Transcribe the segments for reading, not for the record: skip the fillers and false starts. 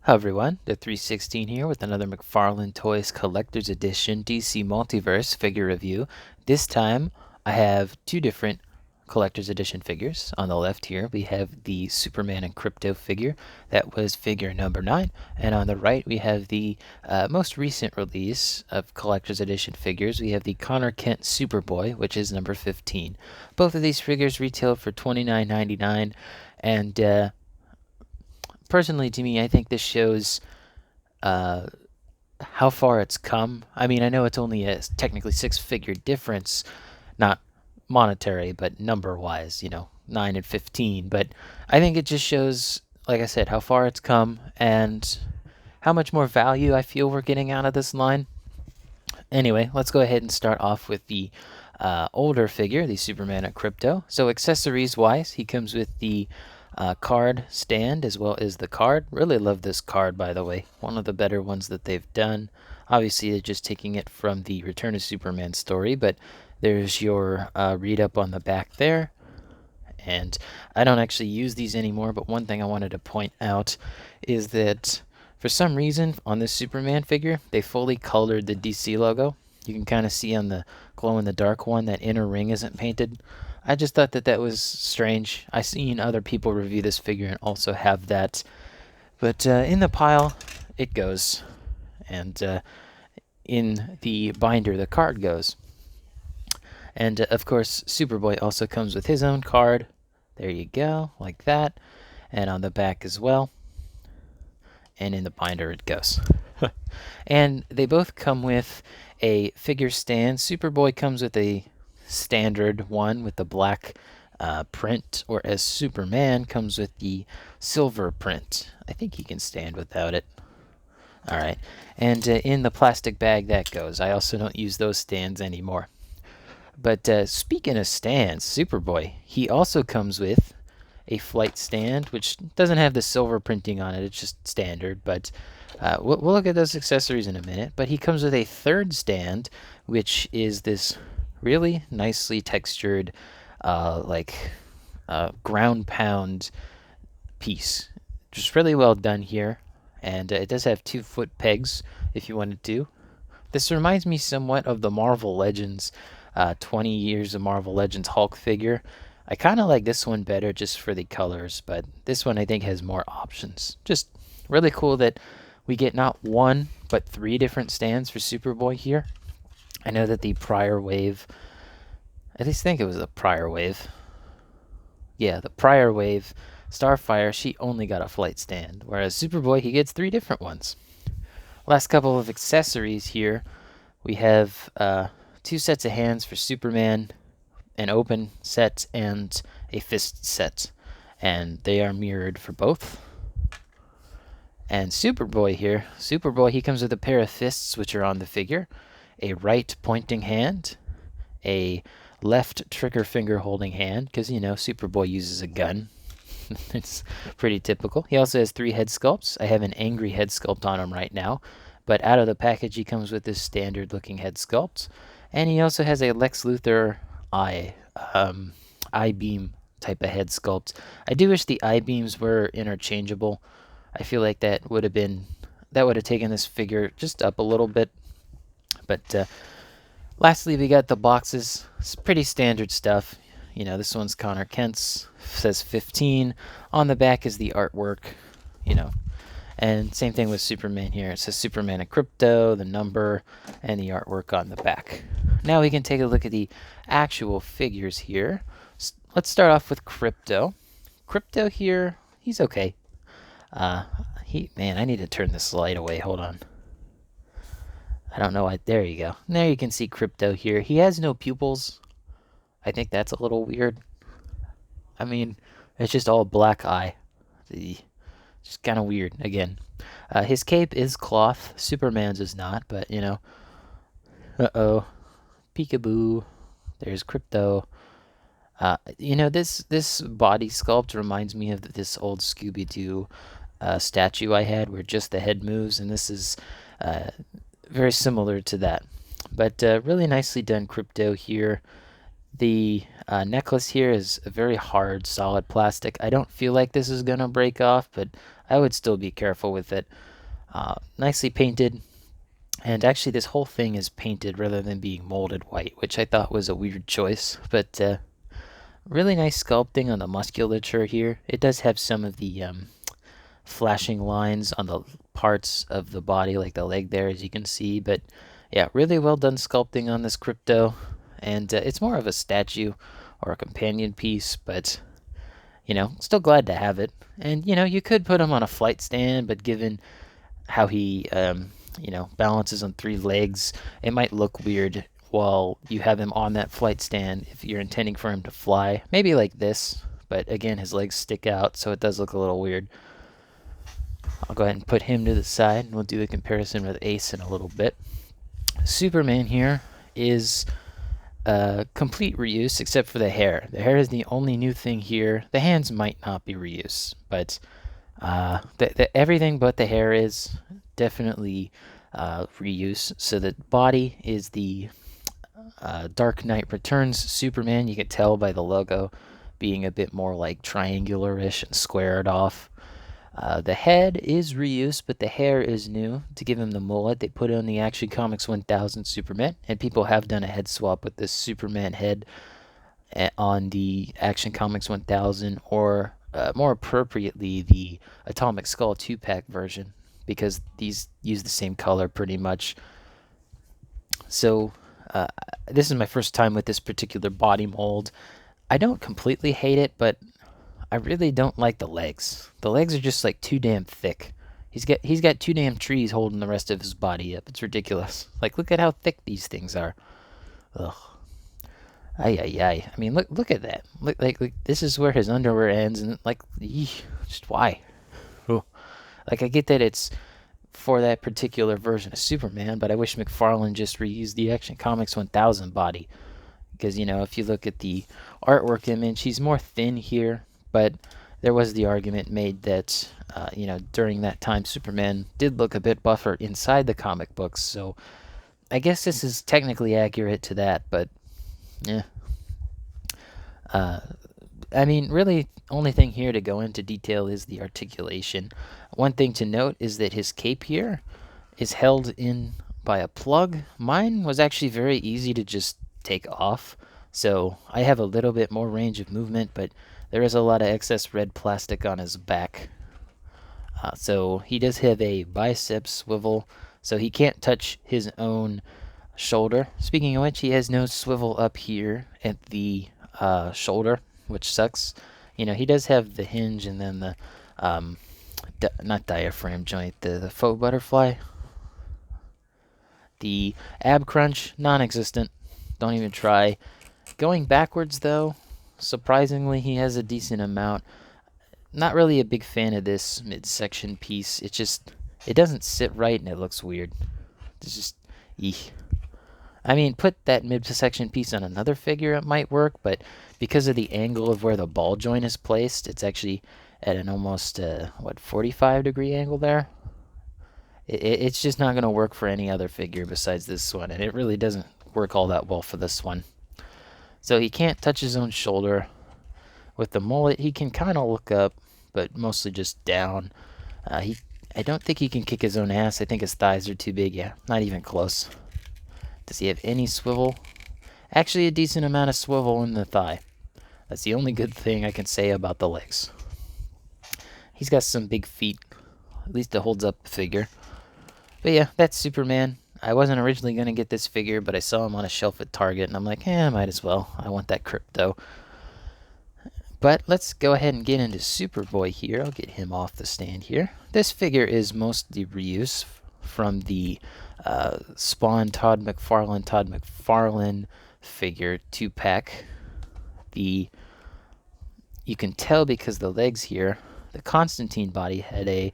Hi everyone, the 316 here with another Mcfarlane Toys Collector's Edition DC Multiverse figure review. This time I have two different Collector's Edition figures. On the left here we have the Superman and Krypto figure, that was figure number 9, and on the right we have the most recent release of Collector's Edition figures. We have the Connor Kent Superboy, which is number 15. Both of these figures retail for $29.99, and personally, to me, I think this shows uh, how far it's come. I mean, I know it's only a technically six-figure difference, not monetary, but number-wise, 9 and 15. But I think it just shows, like I said, how far it's come and how much more value I feel we're getting out of this line. Anyway, let's go ahead and start off with the older figure, the Superman and Krypto. So accessories-wise, he comes with the card stand as well as the card. Really love this card, by the way. One of the better ones that they've done. Obviously, they're just taking it from the Return of Superman story, but there's your read-up on the back there. And I don't actually use these anymore, but one thing I wanted to point out is that for some reason on this Superman figure, they fully colored the DC logo. You can kind of see on the glow-in-the-dark one that inner ring isn't painted. I just thought that that was strange. I've seen other people review this figure and also have that. But in the pile, it goes. And in the binder, the card goes. And of course, Superboy also comes with his own card. There you go, like that. And on the back as well. And in the binder it goes. And they both come with a figure stand. Superboy comes with a standard one with the black print, or as Superman comes with the silver print. I think he can stand without it. Alright, and in the plastic bag that goes. I also don't use those stands anymore. But speaking of stands, Superboy, he also comes with a flight stand, which doesn't have the silver printing on it. It's just standard, but we'll look at those accessories in a minute. But he comes with a third stand, which is this really nicely textured, ground pound piece. Just really well done here. And it does have 2-foot pegs if you wanted to. This reminds me somewhat of the Marvel Legends 20 Years of Marvel Legends Hulk figure. I kind of like this one better just for the colors, but this one I think has more options. Just really cool that we get not one, but 3 different stands for Superboy here. I know that the prior wave, at least think it was the prior wave. Yeah, the prior wave, Starfire, she only got a flight stand, whereas Superboy, he gets 3 different ones. Last couple of accessories here. We have 2 sets of hands for Superman, an open set and a fist set, and they are mirrored for both. And Superboy here, Superboy, he comes with a pair of fists which are on the figure, a right pointing hand, a left trigger finger holding hand, because Superboy uses a gun. It's pretty typical. He also has 3 head sculpts. I have an angry head sculpt on him right now, but out of the package he comes with this standard looking head sculpt. And he also has a Lex Luthor I-beam type of head sculpt. I do wish the I-beams were interchangeable. I feel like that would have taken this figure just up a little bit. But lastly, we got the boxes. It's pretty standard stuff. This one's Connor Kent's, says 15. On the back is the artwork, And same thing with Superman here. It says Superman and Krypto, the number, and the artwork on the back. Now we can take a look at the actual figures here. Let's start off with Krypto. Krypto here, he's okay. Man, I need to turn this light away. Hold on. I don't know why. There you go. There you can see Krypto here. He has no pupils. I think that's a little weird. I mean, it's just all black eye. Just kind of weird, again. His cape is cloth. Superman's is not, but, Uh-oh. Peekaboo. There's Krypto. This body sculpt reminds me of this old Scooby-Doo statue I had where just the head moves, and this is very similar to that. But really nicely done Krypto here. The necklace here is a very hard, solid plastic. I don't feel like this is gonna break off, but I would still be careful with it. Nicely painted, and actually, this whole thing is painted rather than being molded white, which I thought was a weird choice. But really nice sculpting on the musculature here. It does have some of the flashing lines on the parts of the body, like the leg there, as you can see. But yeah, really well done sculpting on this Krypto. And it's more of a statue or a companion piece, but still glad to have it. And you could put him on a flight stand, but given how he, balances on three legs, it might look weird while you have him on that flight stand if you're intending for him to fly. Maybe like this, but again, his legs stick out, so it does look a little weird. I'll go ahead and put him to the side, and we'll do a comparison with Ace in a little bit. Superman here is a complete reuse except for the hair. The hair is the only new thing here. The hands might not be reuse, but everything but the hair is definitely reuse. So the body is the Dark Knight Returns Superman. You can tell by the logo being a bit more like triangular-ish and squared off. The head is reused, but the hair is new to give him the mullet they put on the Action Comics 1000 Superman. And people have done a head swap with this Superman head on the Action Comics 1000, or more appropriately, the Atomic Skull 2-pack version, because these use the same color pretty much. So, this is my first time with this particular body mold. I don't completely hate it, but I really don't like the legs. The legs are just like too damn thick. He's got too damn trees holding the rest of his body up. It's ridiculous. Like, look at how thick these things are. Ugh. Ay ay ay. I mean, look at that. Look, this is where his underwear ends, and like, just why? Ugh. Like, I get that it's for that particular version of Superman, but I wish Mcfarlane just reused the Action Comics 1000 body, because if you look at the artwork image, he's more thin here, but there was the argument made that during that time Superman did look a bit buffer inside the comic books, so I guess this is technically accurate to that, but yeah. I mean, really, only thing here to go into detail is the articulation. One thing to note is that his cape here is held in by a plug. Mine was actually very easy to just take off, so I have a little bit more range of movement, but there is a lot of excess red plastic on his back. So he does have a bicep swivel, so he can't touch his own shoulder. Speaking of which, he has no swivel up here at the shoulder, which sucks. He does have the hinge and then the not diaphragm joint, the faux butterfly. The ab crunch, non-existent. Don't even try. Going backwards though, surprisingly, he has a decent amount. Not really a big fan of this midsection piece. It doesn't sit right and it looks weird. It's just, eeh. I mean, put that midsection piece on another figure, it might work, but because of the angle of where the ball joint is placed, it's actually at an almost, 45-degree angle there. It's just not going to work for any other figure besides this one, and it really doesn't work all that well for this one. So he can't touch his own shoulder. With the mullet, he can kind of look up, but mostly just down. I don't think he can kick his own ass. I think his thighs are too big. Yeah, not even close. Does he have any swivel? Actually, a decent amount of swivel in the thigh. That's the only good thing I can say about the legs. He's got some big feet. At least it holds up the figure. But yeah, that's Superman. I wasn't originally going to get this figure, but I saw him on a shelf at Target, and I'm like, I might as well. I want that Krypto. But let's go ahead and get into Superboy here. I'll get him off the stand here. This figure is mostly reuse from the Spawn Todd McFarlane figure 2-pack. You can tell because the legs here, the Constantine body had a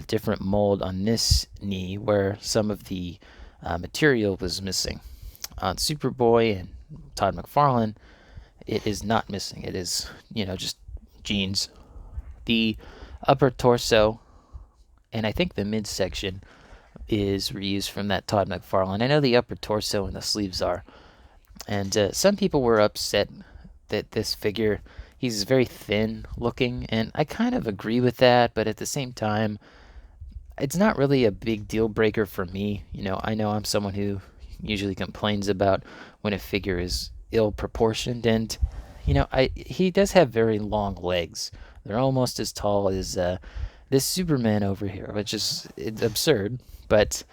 different mold on this knee where some of the material was missing. On Superboy and Todd McFarlane, it is not missing. It is, just jeans. The upper torso and I think the midsection is reused from that Todd McFarlane. I know the upper torso and the sleeves are. And some people were upset that this figure, he's very thin looking, and I kind of agree with that, but at the same time, it's not really a big deal breaker for me. I know I'm someone who usually complains about when a figure is ill proportioned, and he does have very long legs. They're almost as tall as this Superman over here, which is it's absurd. But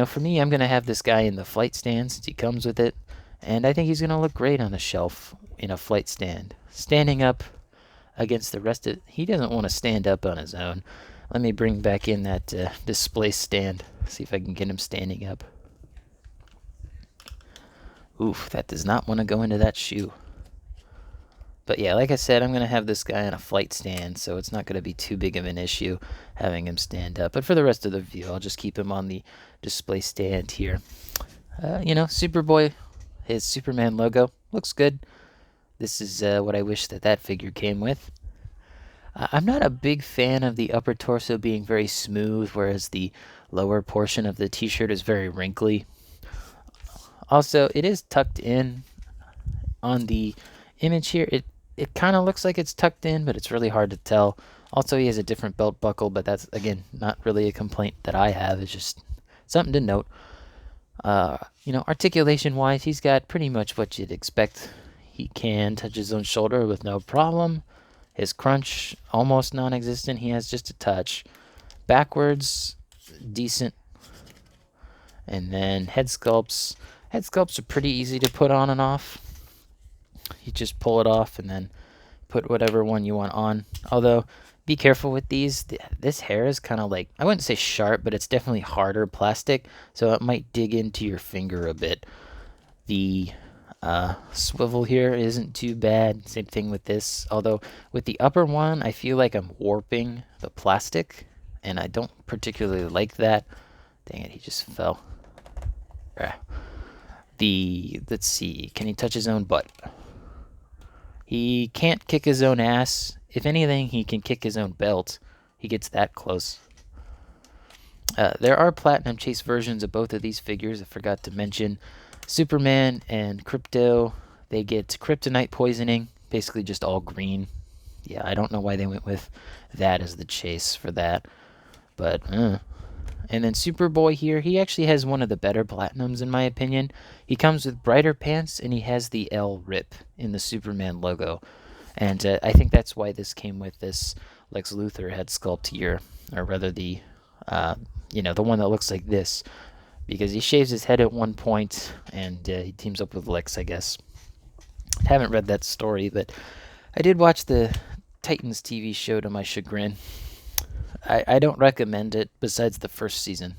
for me, I'm gonna have this guy in the flight stand since he comes with it, and I think he's gonna look great on a shelf in a flight stand, standing up against the rest of. He doesn't want to stand up on his own. Let me bring back in that display stand. See if I can get him standing up. Oof, that does not want to go into that shoe. But yeah, like I said, I'm going to have this guy on a flight stand, so it's not going to be too big of an issue having him stand up. But for the rest of the view, I'll just keep him on the display stand here. Superboy, his Superman logo, looks good. This is what I wish that figure came with. I'm not a big fan of the upper torso being very smooth, whereas the lower portion of the t-shirt is very wrinkly. Also, it is tucked in on the image here. It kind of looks like it's tucked in, but it's really hard to tell. Also, he has a different belt buckle, but that's, again, not really a complaint that I have. It's just something to note. Articulation-wise, he's got pretty much what you'd expect. He can touch his own shoulder with no problem. His crunch, almost non-existent. He has just a touch. Backwards, decent. And then head sculpts. Head sculpts are pretty easy to put on and off. You just pull it off and then put whatever one you want on. Although, be careful with these. This hair is kind of like, I wouldn't say sharp, but it's definitely harder plastic, so it might dig into your finger a bit. The swivel here isn't too bad. Same thing with this. Although, with the upper one, I feel like I'm warping the plastic, and I don't particularly like that. Dang it, he just fell. Let's see, can he touch his own butt? He can't kick his own ass. If anything, he can kick his own belt. He gets that close. There are Platinum Chase versions of both of these figures. I forgot to mention. Superman and Krypto, they get kryptonite poisoning. Basically just all green. Yeah, I don't know why they went with that as the chase for that. But, And then Superboy here, he actually has one of the better Platinums in my opinion. He comes with brighter pants, and he has the L rip in the Superman logo. And I think that's why this came with this Lex Luthor head sculpt here. Or rather the one that looks like this. Because he shaves his head at one point, and he teams up with Lex, I guess. I haven't read that story, but I did watch the Titans TV show to my chagrin. I don't recommend it besides the first season.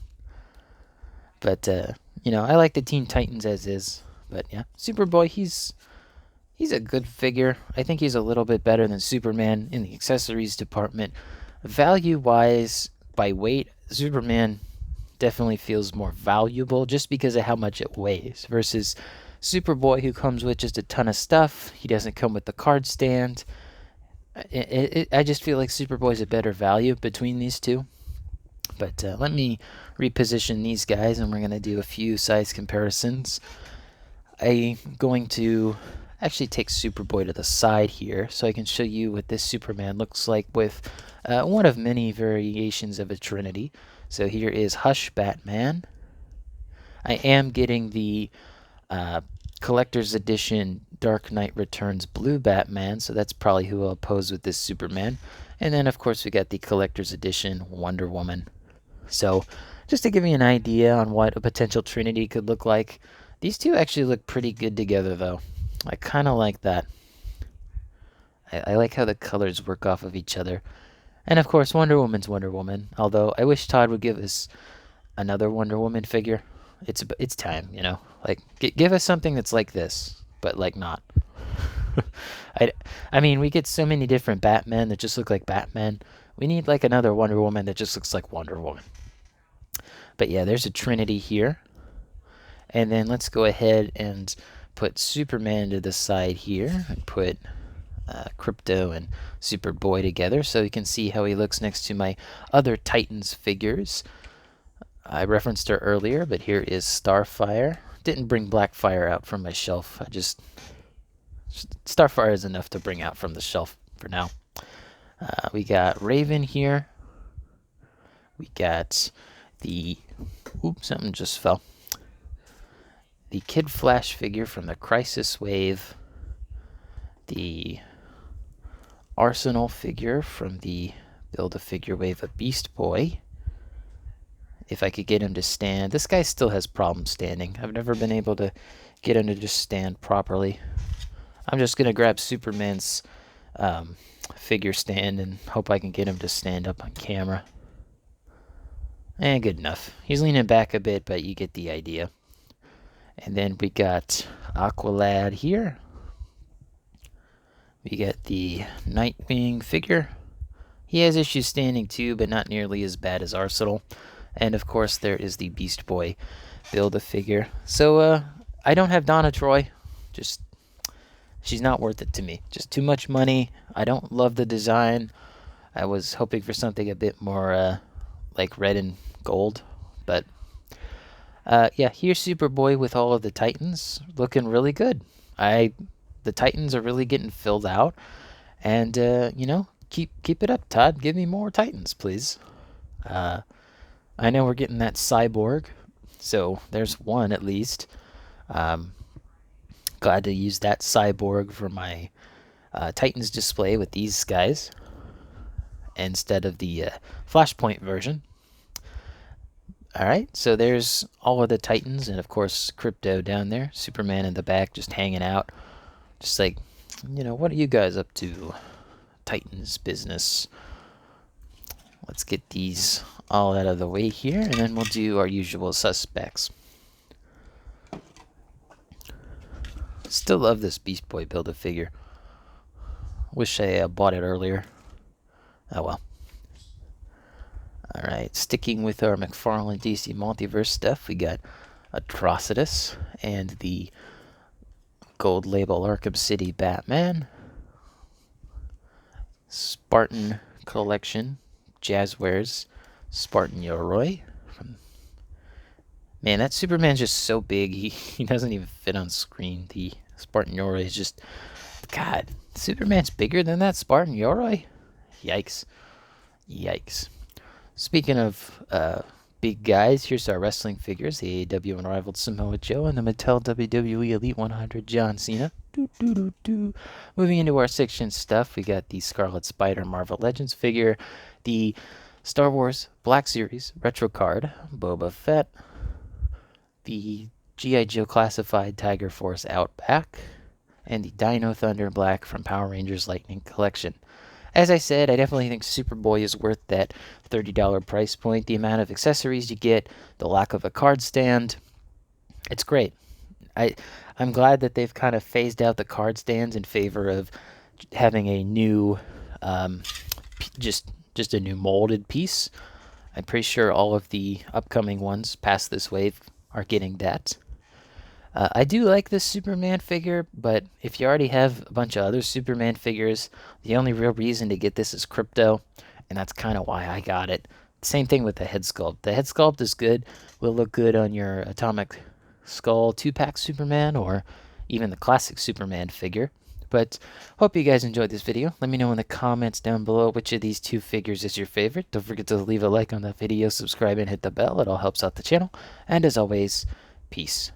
But, I like the Teen Titans as is. But, yeah, Superboy, he's a good figure. I think he's a little bit better than Superman in the accessories department. Value-wise, by weight, Superman definitely feels more valuable just because of how much it weighs versus Superboy, who comes with just a ton of stuff. He doesn't come with the card stand. I just feel like Superboy's a better value between these two. But let me reposition these guys, and we're going to do a few size comparisons. I'm going to actually take Superboy to the side here so I can show you what this Superman looks like with one of many variations of a Trinity. So here is Hush Batman. I am getting the Collector's Edition Dark Knight Returns Blue Batman, so that's probably who I'll pose with this Superman. And then, of course, we got the Collector's Edition Wonder Woman. So, just to give you an idea on what a potential Trinity could look like, these two actually look pretty good together, though. I kind of like that. I like how the colors work off of each other. And, of course, Wonder Woman's Wonder Woman, although I wish Todd would give us another Wonder Woman figure. It's time, Like, give us something that's like this, but, like, not. I mean, we get so many different Batmen that just look like Batman. We need, like, another Wonder Woman that just looks like Wonder Woman. But, yeah, there's a Trinity here. And then let's go ahead and put Superman to the side here and put Krypto and Superboy together so you can see how he looks next to my other Titans figures. I referenced her earlier, but here is Starfire, didn't bring Blackfire out from my shelf. Starfire is enough to bring out from the shelf for now. We got Raven here. We got the... Oops, something just fell. The Kid Flash figure from the Crisis Wave. The Arsenal figure from the Build-A-Figure Wave of Beast Boy. If I could get him to stand. This guy still has problems standing. I've never been able to get him to just stand properly. I'm just going to grab Superman's figure stand and hope I can get him to stand up on camera. Good enough. He's leaning back a bit, but you get the idea. And then we got Aqualad here. We get the Nightwing figure. He has issues standing too, but not nearly as bad as Arsenal. And of course, there is the Beast Boy Build-A-Figure. So, I don't have Donna Troy. She's not worth it to me. Just too much money. I don't love the design. I was hoping for something a bit more, like red and gold. But, yeah, here's Superboy with all of the Titans. Looking really good. The Titans are really getting filled out. And, you know, keep it up, Todd. Give me more Titans, please. I know we're getting that Cyborg, so there's one at least. Glad to use that Cyborg for my Titans display with these guys instead of the Flashpoint version. Alright, so there's all of the Titans, and of course Krypto down there. Superman in the back just hanging out. Just like, you know, what are you guys up to? Titans business. Let's get these all out of the way here, and then we'll do our usual suspects. Still love this Beast Boy Build-A-Figure. Wish I bought it earlier. Oh well. Alright, sticking with our Mcfarlane DC Multiverse stuff, we got Atrocitus and the Gold Label Arkham City Batman. Spartan Collection Jazzwares Spartan Yoroi. Man, that Superman's just so big, he doesn't even fit on screen. The Spartan Yoroi is just... God, Superman's bigger than that Spartan Yoroi? Yikes. Yikes. Speaking of big guys, here's our wrestling figures. The AEW Unrivaled Samoa Joe and the Mattel WWE Elite 100 John Cena. Moving into our section stuff, we got the Scarlet Spider Marvel Legends figure, the Star Wars Black Series Retro Card, Boba Fett, the G.I. Joe Classified Tiger Force Outback, and the Dino Thunder Black from Power Rangers Lightning Collection. As I said, I definitely think Superboy is worth that $30 price point. The amount of accessories you get, the lack of a card stand, it's great. I'm glad that they've kind of phased out the card stands in favor of having a new, just a new molded piece. I'm pretty sure all of the upcoming ones past this wave are getting that. I do like this Superman figure, but if you already have a bunch of other Superman figures, the only real reason to get this is Krypto, and that's kind of why I got it. Same thing with the head sculpt. The head sculpt is good, will look good on your Atomic Skull 2-pack Superman, or even the classic Superman figure. But hope you guys enjoyed this video. Let me know in the comments down below which of these two figures is your favorite. Don't forget to leave a like on the video, subscribe, and hit the bell. It all helps out the channel. And as always, peace.